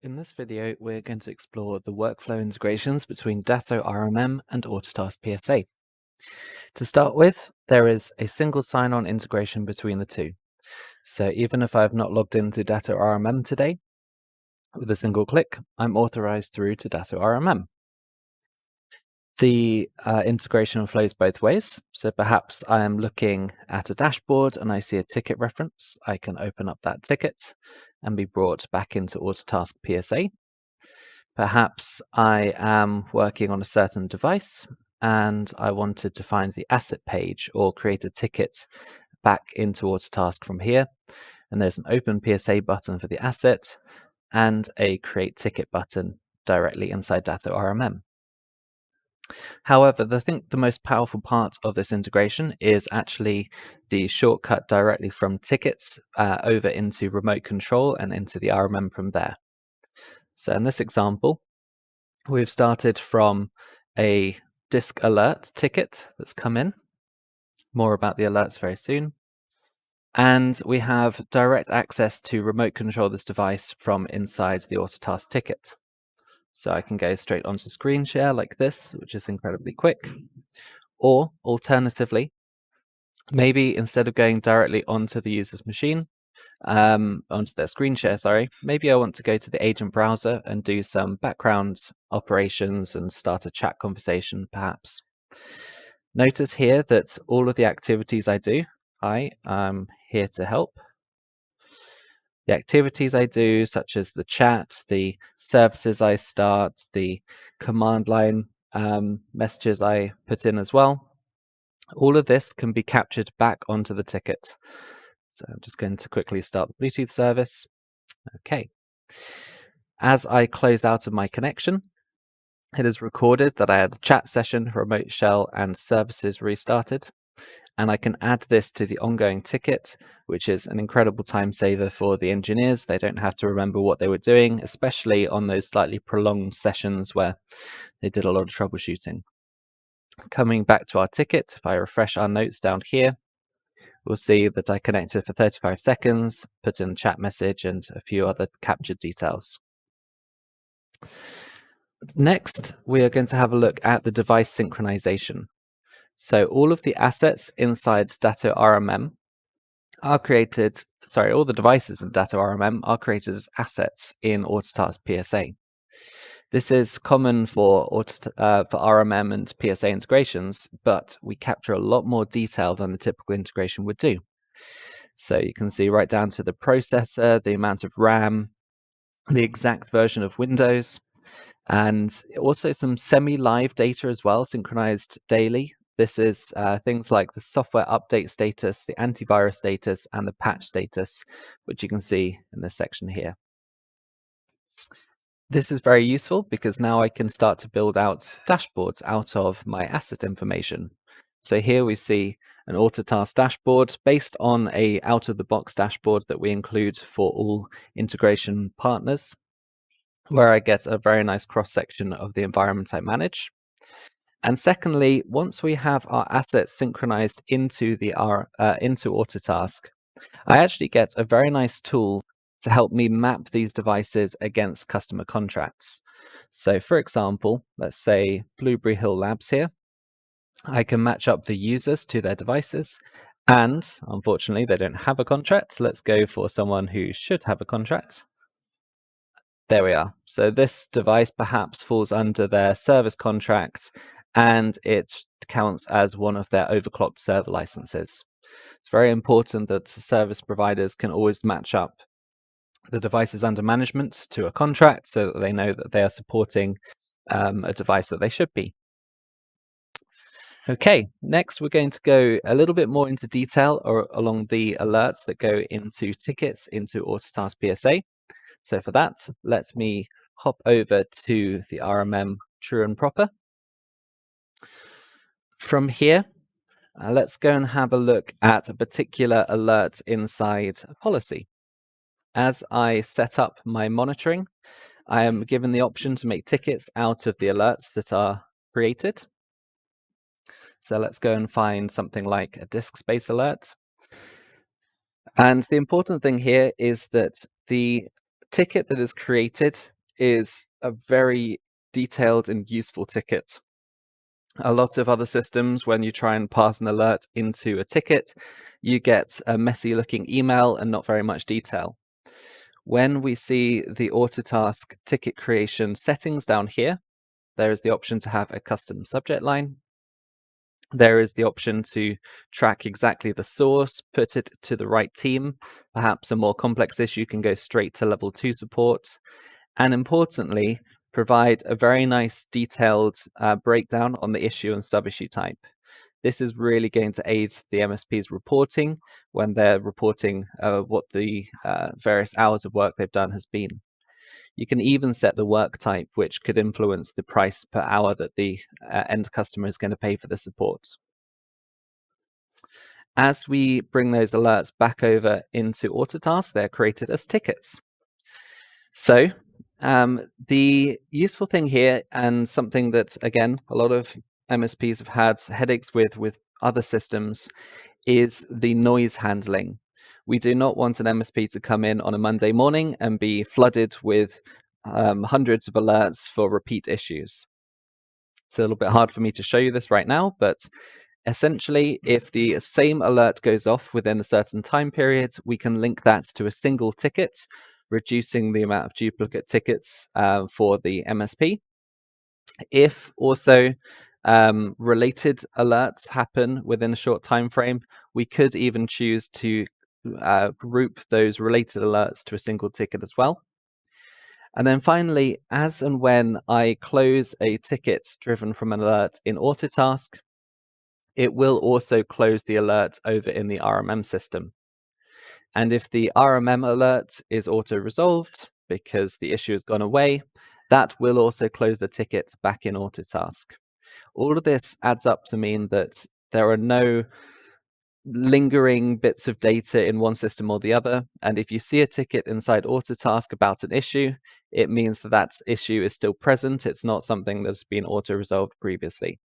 In this video, we're going to explore the workflow integrations between Datto RMM and Autotask PSA. To start with, there is a single sign-on integration between the two. So even if I've not logged into Datto RMM today, with a single click, I'm authorized through to Datto RMM. The integration flows both ways. So perhaps I am looking at a dashboard and I see a ticket reference. I can open up that ticket and be brought back into Autotask PSA. Perhaps I am working on a certain device and I wanted to find the asset page or create a ticket back into Autotask from here. And there's an open PSA button for the asset and a create ticket button directly inside Datto RMM. However, I think the most powerful part of this integration is actually the shortcut directly from tickets over into remote control and into the RMM from there. So in this example, we've started from a disk alert ticket that's come in. More about the alerts very soon. And we have direct access to remote control this device from inside the Autotask ticket. So I can go straight onto screen share like this, which is incredibly quick. Or alternatively, maybe instead of going directly onto the user's machine, onto their screen share, sorry, maybe I want to go to the agent browser and do some background operations and start a chat conversation, perhaps. Notice here that all of the activities I do, I am here to help. The activities I do, such as the chat, the services I start, the command line messages I put in as well, all of this can be captured back onto the ticket. So I'm just going to quickly start the Bluetooth service. Okay. As I close out of my connection, it is recorded that I had a chat session, remote shell, and services restarted. And I can add this to the ongoing ticket, which is an incredible time saver for the engineers. They don't have to remember what they were doing, especially on those slightly prolonged sessions where they did a lot of troubleshooting. Coming back to our ticket, if I refresh our notes down here, we'll see that I connected for 35 seconds, put in a chat message and a few other captured details. Next, we are going to have a look at the device synchronization. So all of the assets inside Datto RMM are created, all the devices in Datto RMM are created as assets in Autotask PSA. This is common for RMM and PSA integrations, but we capture a lot more detail than the typical integration would do. So you can see right down to the processor, the amount of RAM, the exact version of Windows, and also some semi-live data as well, synchronized daily. This is things like the software update status, the antivirus status, and the patch status, which you can see in this section here. This is very useful because now I can start to build out dashboards out of my asset information. So here we see an Autotask dashboard based on a out-of-the-box dashboard that we include for all integration partners, where I get a very nice cross-section of the environment I manage. And secondly, once we have our assets synchronized into into Autotask, I actually get a very nice tool to help me map these devices against customer contracts. So for example, let's say Blueberry Hill Labs here. I can match up the users to their devices, and unfortunately, they don't have a contract. Let's go for someone who should have a contract. There we are. So this device perhaps falls under their service contract, and it counts as one of their overclocked server licenses. It's very important that service providers can always match up the devices under management to a contract so that they know that they are supporting a device that they should be. Okay, next we're going to go a little bit more into detail along the alerts that go into tickets into Autotask PSA. So for that, let me hop over to the RMM true and proper. From here, let's go and have a look at a particular alert inside a policy. As I set up my monitoring, I am given the option to make tickets out of the alerts that are created. So let's go and find something like a disk space alert. And the important thing here is that the ticket that is created is a very detailed and useful ticket. A lot of other systems, when you try and pass an alert into a ticket, you get a messy looking email and not very much detail. When we see the Autotask ticket creation settings down here, there is the option to have a custom subject line. There is the option to track exactly the source, put it to the right team. Perhaps a more complex issue can go straight to level 2 support. And importantly, provide a very nice detailed breakdown on the issue and sub-issue type. This is really going to aid the MSP's reporting when they're reporting what the various hours of work they've done has been. You can even set the work type, which could influence the price per hour that the end customer is going to pay for the support. As we bring those alerts back over into Autotask, they're created as tickets. So the useful thing here, and something that, again, a lot of MSPs have had headaches with other systems, is the noise handling. We do not want an MSP to come in on a Monday morning and be flooded with hundreds of alerts for repeat issues. It's a little bit hard for me to show you this right now, but essentially, if the same alert goes off within a certain time period, we can link that to a single ticket, reducing the amount of duplicate tickets for the MSP. If also related alerts happen within a short time frame, we could even choose to group those related alerts to a single ticket as well. And then finally, as and when I close a ticket driven from an alert in Autotask, it will also close the alert over in the RMM system. And if the RMM alert is auto-resolved because the issue has gone away, that will also close the ticket back in Autotask. All of this adds up to mean that there are no lingering bits of data in one system or the other. And if you see a ticket inside Autotask about an issue, it means that that issue is still present. It's not something that's been auto-resolved previously.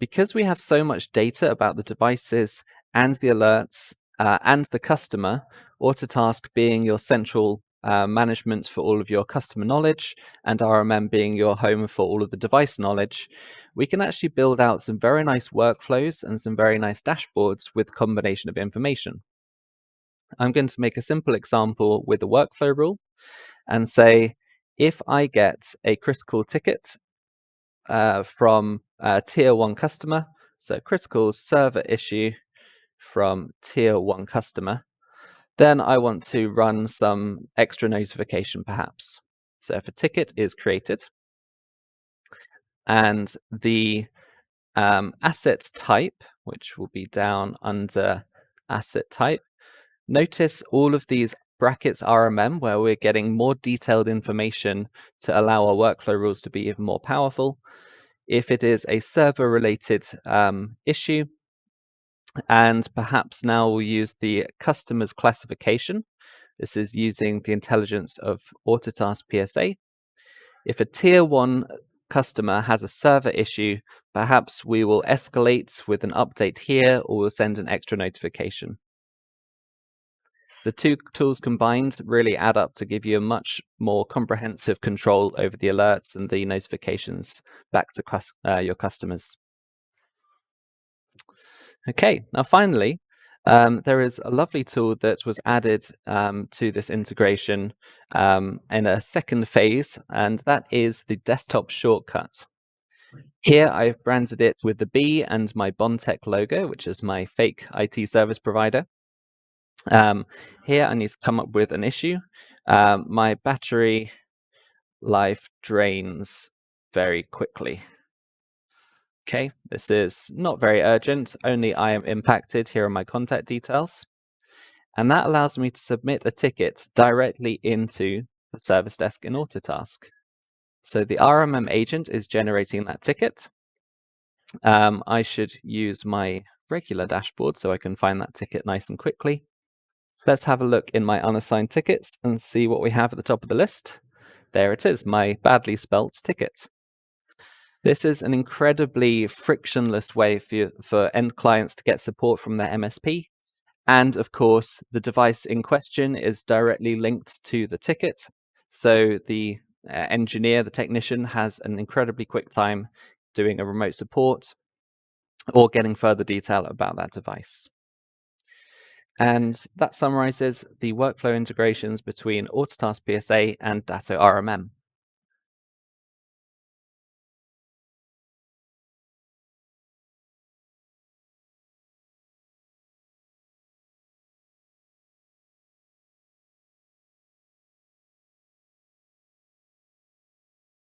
Because we have so much data about the devices and the alerts and the customer, Autotask being your central management for all of your customer knowledge and RMM being your home for all of the device knowledge, we can actually build out some very nice workflows and some very nice dashboards with a combination of information. I'm going to make a simple example with the workflow rule and say, if I get a critical ticket from a tier 1 customer, so critical server issue from tier 1 customer, then I want to run some extra notification perhaps. So if a ticket is created and the asset type, which will be down under asset type, notice all of these brackets RMM where we're getting more detailed information to allow our workflow rules to be even more powerful. If it is a server related issue, and perhaps now we'll use the customer's classification. This is using the intelligence of Autotask PSA. If a tier 1 customer has a server issue, perhaps we will escalate with an update here, or we'll send an extra notification. The two tools combined really add up to give you a much more comprehensive control over the alerts and the notifications back to your customers. Okay, now finally, there is a lovely tool that was added to this integration in a second phase, and that is the desktop shortcut. Here I've branded it with the B and my Bontech logo, which is my fake IT service provider. Here I need to come up with an issue. My battery life drains very quickly. Okay, this is not very urgent, only I am impacted. Here are my contact details. And that allows me to submit a ticket directly into the service desk in Autotask. So the RMM agent is generating that ticket. I should use my regular dashboard so I can find that ticket nice and quickly. Let's have a look in my unassigned tickets and see what we have at the top of the list. There it is, my badly spelt ticket. This is an incredibly frictionless way for end clients to get support from their MSP, And of course, the device in question is directly linked to the ticket. So the engineer, the technician, has an incredibly quick time doing a remote support or getting further detail about that device. And that summarizes the workflow integrations between Autotask PSA and Datto RMM.